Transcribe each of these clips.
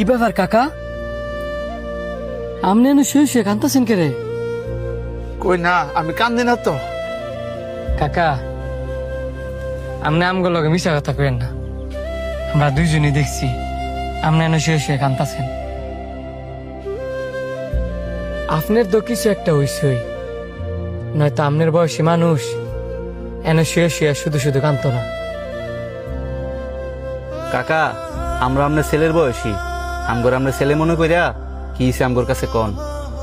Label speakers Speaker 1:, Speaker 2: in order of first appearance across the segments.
Speaker 1: ব্যাপার কাকা? আমনে এনে শুয়ে শুয়ে কান্তাছেন কে রে?
Speaker 2: কই না, আমি কান্দি না তো।
Speaker 1: কাকা, আমনে আমগুলো লগে মিশা কথা কইেন না। আমরা দুইজনই দেখছি আমনে এনে শুয়ে শুয়ে কান্তাছেন। আপনার তো কিছু একটা হইসই, নয়তো আমনের বয়সী মানুষ এনে শুয়ে শুয়ে শুধু শুধু কান্ত না।
Speaker 3: কাকা, আমরা আপনার ছেলের বয়সী, আমগর আমরা ছেলে মনে কইরা কি আমগর কাছে কন।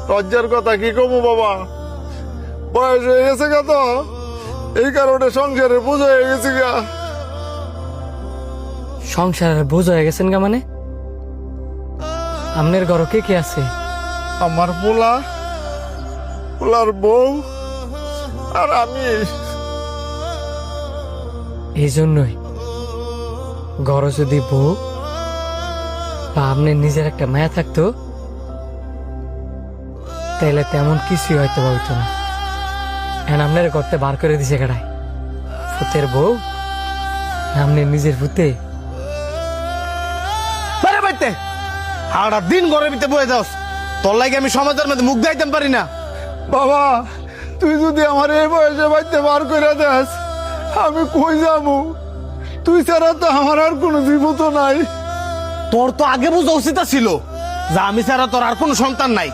Speaker 2: লজ্জার কথা কি কমু বাবা, বয়স হয়ে গেছে গা তো, এই কারণে সংসারে বোঝা হয়ে গেছে গা।
Speaker 1: সংসারের বোঝ হয়ে গেছেন গা মানে? আমনের ঘর কে কে আছে?
Speaker 2: আমার পোলার বউ আর আমি।
Speaker 1: এই জন্যই ঘর যদি বউ বা আপনার নিজের একটা মায়া থাকতো, তাইলে তেমন কিছুই হয়তো বা হইতো না। এখন আপনার ঘরতে বার করে দিছে কেডায়? ফুতের বউ না আপনার নিজের ফুতে?
Speaker 4: বাইরে বাইতে সারা দিন ঘরের ভিতরে বয়ে যাস, তোর লাগে আমি সমাজের মধ্যে মুখ দেখাইতে পারি না।
Speaker 2: বাবা, তুই যদি আমার এই বয়সে বাড়িতে বার করে দেস, আমি কই যাবো? তুই ছাড়া তো আমার আর কোনো জীবত নাই।
Speaker 4: তোর তো আগে বুঝা উচিত ছিল যে আমি ছাড়া তোর আর কোনো সন্তান নাই।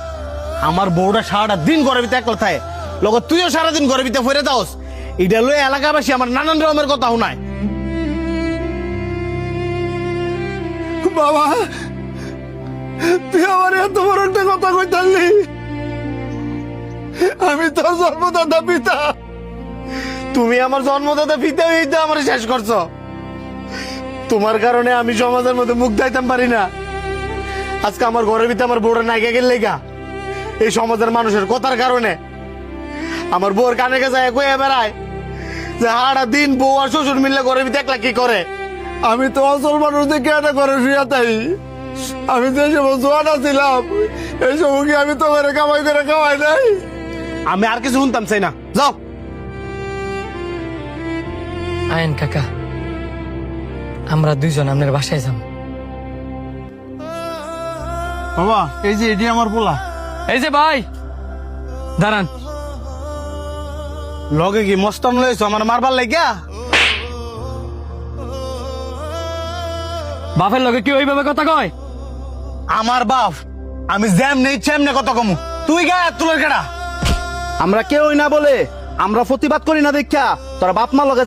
Speaker 4: আমার বউটা সারাটা দিন ঘরের ভিতরে একলা থাকে, লগত তুইও সারাদিন ঘরের ভিতরে ফিরে যাস। এটা লয়ে এলাকাবাসী আমার নানান রকমের কথা শোনায়।
Speaker 2: বাবা, তুই আমার এত বড় একটা কথা কইতালি? আমি তোর জন্মদাতা পিতা।
Speaker 4: তুমি আমার জন্মদাতা পিতা হয়ে আমার শেষ করছো। তোমার কারণে আমি সমাজের মধ্যে মুখ দেখাইতাম পারি না। আজকে আমার ঘরের ভিতরে আমার বউটা নাইকা গেল লেগা এই সমাজের মানুষের কথার কারণে। আমার বউর কানে কাছে কয়ে বেড়ায় যে সারা দিন বউ আর শ্বশুর মিললে ঘরের ভিতরে একলা কি করে।
Speaker 2: আমি তো অচল মানুষ দেখে এটা করে শুয়ে তাই। আমি যে সময় জোয়ানা ছিলাম, এই সময় কি আমি তো করে খাওয়াই নাই?
Speaker 4: আমি আর কিছু শুনতাম চাই না, যাও।
Speaker 1: আয়েন কাকা, আমরা দুইজন আপনার বাসায় যাম।
Speaker 2: বাবা, এই যে এটি আমার পোলা।
Speaker 1: এই যে ভাই দাঁড়ান।
Speaker 4: লগে কি মস্তন লইছো আমার মারবার লাগিয়া?
Speaker 1: বাপের লগে কি ওইভাবে কথা কয়?
Speaker 4: আমার বাপ আমি যেমনে ইচ্ছে এমনি কত কমু, তুই গায়ে তুলের কেডা?
Speaker 3: আমরা কেউই না বলে আমরা প্রতিবাদ করি না দেখা তোরা বাপ মা লগে